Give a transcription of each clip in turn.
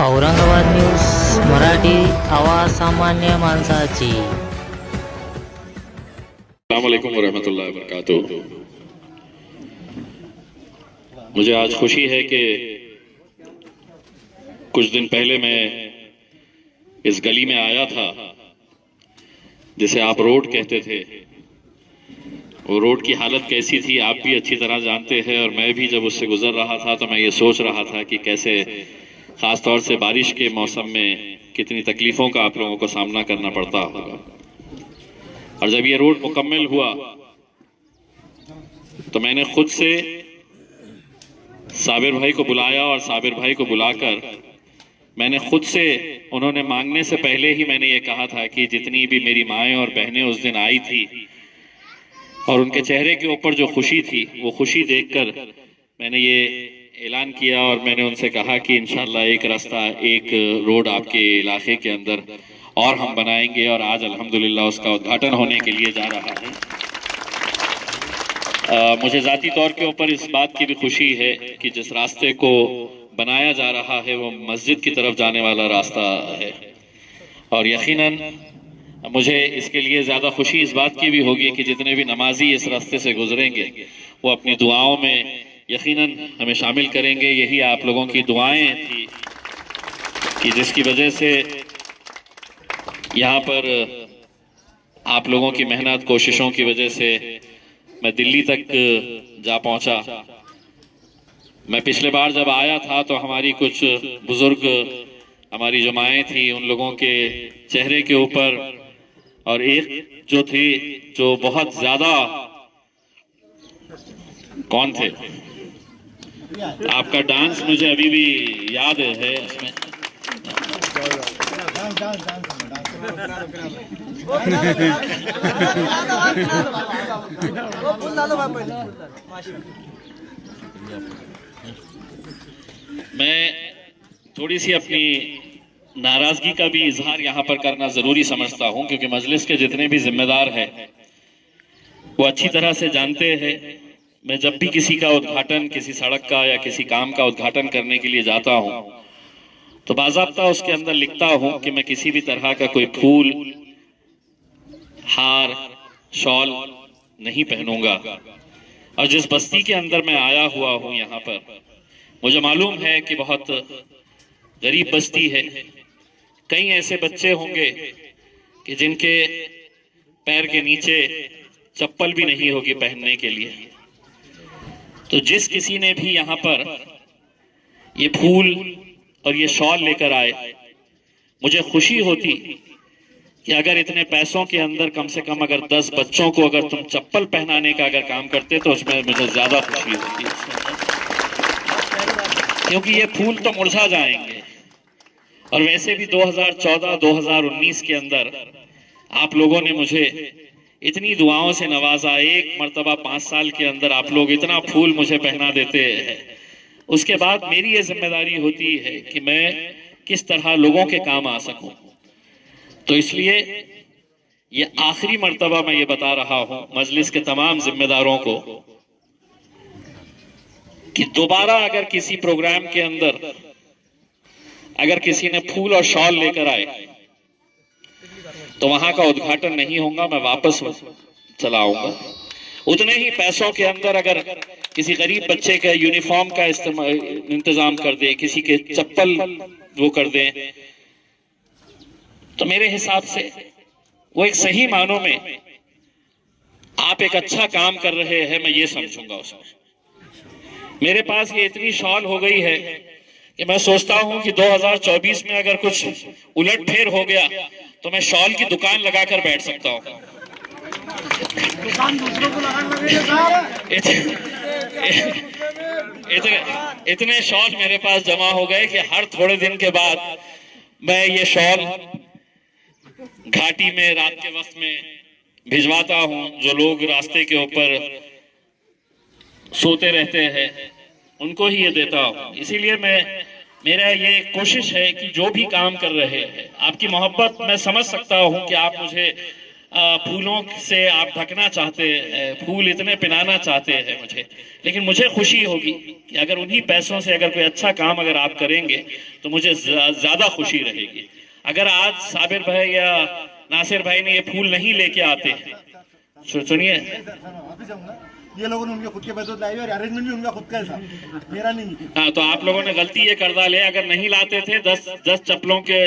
Aurangabad news Marathi, आवाज सामान्य माणसाची। अस्सलाम वालेकुम वरहमतुल्लाहि वबरकातुहू। मुझे आज खुशी है कि कुछ दिन पहले मैं इस गली में आया था जिसे आप रोड कहते थे। वो रोड की हालत कैसी थी आप भी अच्छी तरह जानते हैं, और मैं भी जब उससे गुजर रहा था तो मैं ये सोच रहा था कि कैसे खास तौर से बारिश के मौसम में कितनी तकलीफों का आप लोगों को सामना करना पड़ता होगा। और जब ये रोड मुकम्मल हुआ तो मैंने खुद से साबिर भाई को बुलाया, और साबिर भाई को बुलाकर मैंने खुद से, उन्होंने मांगने से पहले ही मैंने ये कहा था कि जितनी भी मेरी माएँ और बहनें उस दिन आई थी और उनके चेहरे के ऊपर जो खुशी थी, वो खुशी देखकर मैंने ये ऐलान किया, और मैंने उनसे कहा कि इंशाल्लाह एक रास्ता, एक रोड आपके इलाके के अंदर और हम बनाएंगे, और आज अल्हम्दुलिल्लाह उसका उद्घाटन होने के लिए जा रहा है। मुझे ज़ाती तौर के ऊपर इस बात की भी खुशी है कि जिस रास्ते को बनाया जा रहा है वो मस्जिद की तरफ जाने वाला रास्ता है, और यकीनन मुझे इसके लिए ज़्यादा खुशी इस बात की भी होगी कि जितने भी नमाजी इस रास्ते से गुजरेंगे वो अपनी दुआओं में यकीनन हमें शामिल करेंगे। यही आप लोगों की दुआएं थी कि जिसकी वजह से यहाँ पर आप लोगों की मेहनत कोशिशों की वजह से मैं दिल्ली तक जा पहुँचा। मैं पिछले बार जब आया था तो हमारी कुछ बुजुर्ग, हमारी जो माएँ थी, उन लोगों के चेहरे के ऊपर, और एक जो थी जो बहुत ज्यादा, कौन थे, आपका डांस मुझे अभी भी याद है इसमें। मैं थोड़ी सी अपनी नाराजगी का भी इजहार यहाँ पर करना जरूरी समझता हूँ, क्योंकि मजलिस के जितने भी जिम्मेदार हैं वो अच्छी तरह से जानते हैं मैं जब भी किसी का उद्घाटन, किसी सड़क का या किसी काम का उद्घाटन करने के लिए जाता हूँ तो बाज़ाब्ता उसके अंदर लिखता हूँ कि मैं किसी भी तरह का कोई फूल, हार, शॉल नहीं पहनूंगा। और जिस बस्ती के अंदर मैं आया हुआ हूँ यहाँ पर, मुझे मालूम है कि बहुत गरीब बस्ती है। कई ऐसे बच्चे होंगे कि जिनके पैर के नीचे चप्पल भी नहीं होगी पहनने के लिए। तो जिस किसी ने भी यहाँ पर ये फूल और ये शॉल लेकर आए, मुझे खुशी होती कि अगर इतने पैसों के अंदर कम से कम अगर 10 बच्चों को अगर तुम चप्पल पहनाने का अगर काम करते तो उसमें मुझे ज्यादा खुशी होती, क्योंकि ये फूल तो मुरझा जाएंगे। और वैसे भी 2014-2019 के अंदर आप लोगों ने मुझे इतनी दुआओं से नवाजा। एक मर्तबा 5 साल के अंदर आप लोग इतना फूल मुझे पहना देते हैं। उसके बाद मेरी ये जिम्मेदारी होती है कि मैं किस तरह लोगों के काम आ सकूं। तो इसलिए ये आखिरी मर्तबा मैं ये बता रहा हूं मजलिस के तमाम जिम्मेदारों को कि दोबारा अगर किसी प्रोग्राम के अंदर अगर किसी ने फूल और शॉल लेकर आए तो वहां का उद्घाटन नहीं होगा, मैं वापस चला आऊंगा। उतने ही पैसों के अंदर अगर किसी गरीब बच्चे के यूनिफॉर्म का इंतजाम कर दे, किसी के चप्पल वो कर दे, तो मेरे हिसाब से वो एक सही मानों में आप एक अच्छा काम कर रहे हैं, मैं ये समझूंगा उसमें। मेरे पास ये इतनी शॉल हो गई है कि मैं सोचता हूं कि 2024 में अगर कुछ उलट फेर हो गया तो मैं शॉल की दुकान लगाकर बैठ सकता हूं। इतने शॉल मेरे पास जमा हो गए कि हर थोड़े दिन के बाद मैं ये शॉल घाटी में रात के वक्त में भिजवाता हूं। जो लोग रास्ते के ऊपर सोते रहते हैं उनको ही ये देता हूं। इसीलिए मेरा ये कोशिश है कि जो भी काम कर रहे हैं, आपकी मोहब्बत मैं समझ सकता हूं कि आप मुझे फूलों से आप ढकना चाहते हैं, फूल इतने पिलाना चाहते हैं मुझे, लेकिन मुझे खुशी होगी कि अगर उन्हीं पैसों से अगर कोई अच्छा काम अगर आप करेंगे तो मुझे ज्यादा खुशी रहेगी। अगर आज साबिर भाई या नासिर भाई ने ये फूल नहीं लेके आते, सुनिए, ये लोगों ने उनके खुद के पैसे लाए और अरेंजमेंट भी उनका खुद का है साहब, मेरा नहीं है। हाँ, तो आप लोगों ने गलती ये कर डाले, अगर नहीं लाते थे 10 चप्पलों के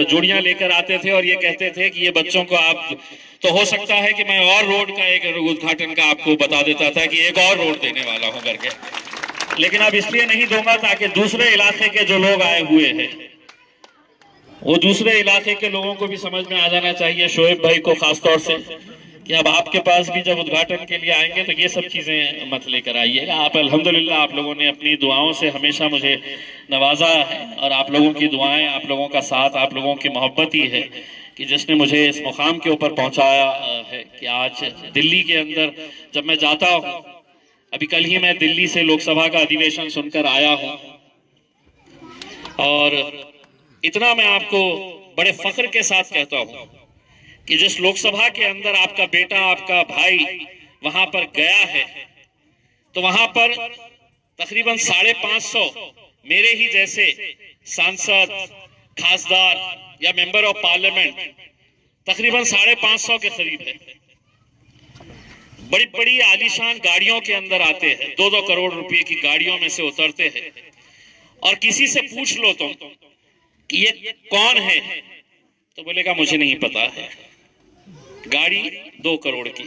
जोड़ियां लेकर आते थे और ये कहते थे कि ये बच्चों को आप, तो हो सकता है कि मैं और रोड का एक उद्घाटन का आपको बता देता था कि एक और रोड देने वाला हूं करके, लेकिन अब इसलिए नहीं दूंगा ताकि दूसरे इलाके के जो लोग आए हुए हैं वो दूसरे इलाके के लोगों को भी समझ में आ जाना चाहिए, शोएब भाई को खासतौर से, कि अब आपके पास भी जब उद्घाटन के लिए आएंगे तो ये सब चीजें मत लेकर आइएगा। आप अल्हम्दुलिल्लाह आप लोगों ने अपनी दुआओं से हमेशा मुझे नवाजा है और आप लोगों की दुआएं, आप लोगों का साथ, आप लोगों की मोहब्बत ही है कि जिसने मुझे इस मुकाम के ऊपर पहुंचाया है कि आज दिल्ली के अंदर जब मैं जाता हूं, अभी कल ही मैं दिल्ली से लोकसभा का अधिवेशन सुनकर आया हूं और इतना मैं आपको बड़े फख्र के साथ कहता हूं कि जिस लोकसभा के अंदर आपका बेटा, आपका भाई वहां पर गया है, तो वहां पर तकरीबन 550 मेरे ही जैसे सांसद, खासदार या मेंबर ऑफ पार्लियामेंट तकरीबन 550 के करीब है। बड़ी बड़ी आलीशान गाड़ियों के अंदर आते हैं, 2-2 करोड़ रुपए की गाड़ियों में से उतरते हैं और किसी से पूछ लो तुम कि ये कौन है, तो बोलेगा मुझे नहीं पता है, गाड़ी 2 करोड़ की।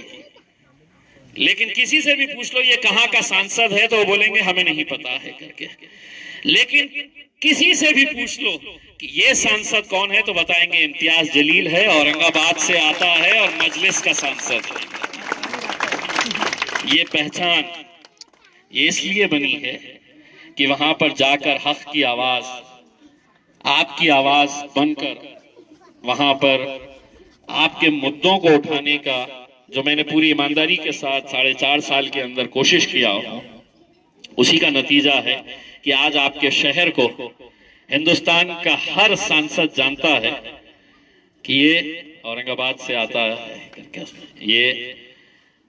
लेकिन किसी से भी पूछ लो ये कहां का सांसद है, तो वो बोलेंगे हमें नहीं पता है करके। लेकिन किसी से भी पूछ लो कि ये सांसद कौन है, तो बताएंगे इम्तियाज जलील है, औरंगाबाद से आता है और मजलिस का सांसद है। ये पहचान ये इसलिए बनी है कि वहां पर जाकर हक की आवाज, आपकी आवाज बनकर वहां पर आपके मुद्दों को उठाने का जो मैंने पूरी ईमानदारी के साथ 4.5 साल के अंदर कोशिश किया, उसी का नतीजा है कि आज आपके शहर को हिंदुस्तान का हर सांसद जानता है कि ये औरंगाबाद से आता है। ये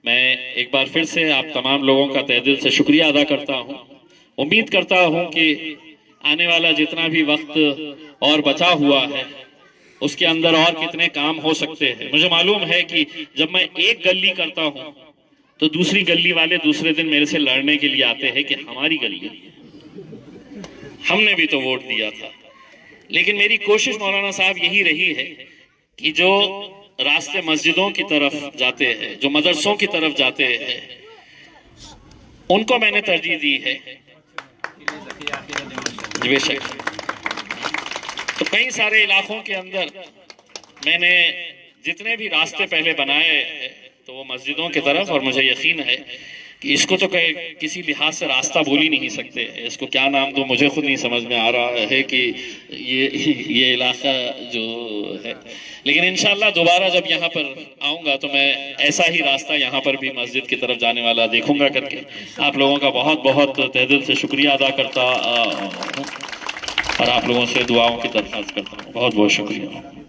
मैं एक बार फिर से आप तमाम लोगों का तहे दिल से शुक्रिया अदा करता हूं। उम्मीद करता हूं कि आने वाला जितना भी वक्त और बचा हुआ है उसके अंदर और कितने काम हो सकते हैं। मुझे मालूम है कि जब मैं एक गली करता हूं तो दूसरी गली वाले दूसरे दिन मेरे से लड़ने के लिए आते हैं कि हमारी गली, हमने भी तो वोट दिया था। लेकिन मेरी कोशिश मौलाना साहब यही रही है कि जो रास्ते मस्जिदों की तरफ जाते हैं, जो मदरसों की तरफ जाते हैं, उनको मैंने तरजीह दी है। बेशक, तो कई सारे इलाकों के अंदर मैंने जितने भी रास्ते पहले बनाए तो वो मस्जिदों की तरफ, और मुझे यकीन है कि इसको तो किसी लिहाज से रास्ता बोल ही नहीं सकते, इसको क्या नाम दो मुझे खुद नहीं समझ में आ रहा है कि ये इलाका जो है। लेकिन इंशाल्लाह दोबारा जब यहाँ पर आऊँगा तो मैं ऐसा ही रास्ता यहाँ पर भी मस्जिद की तरफ जाने वाला देखूंगा करके आप लोगों का बहुत बहुत तहे दिल से शुक्रिया अदा करता हूँ और आप लोगों से दुआओं की दरख्वास्त करता हूँ। बहुत बहुत शुक्रिया।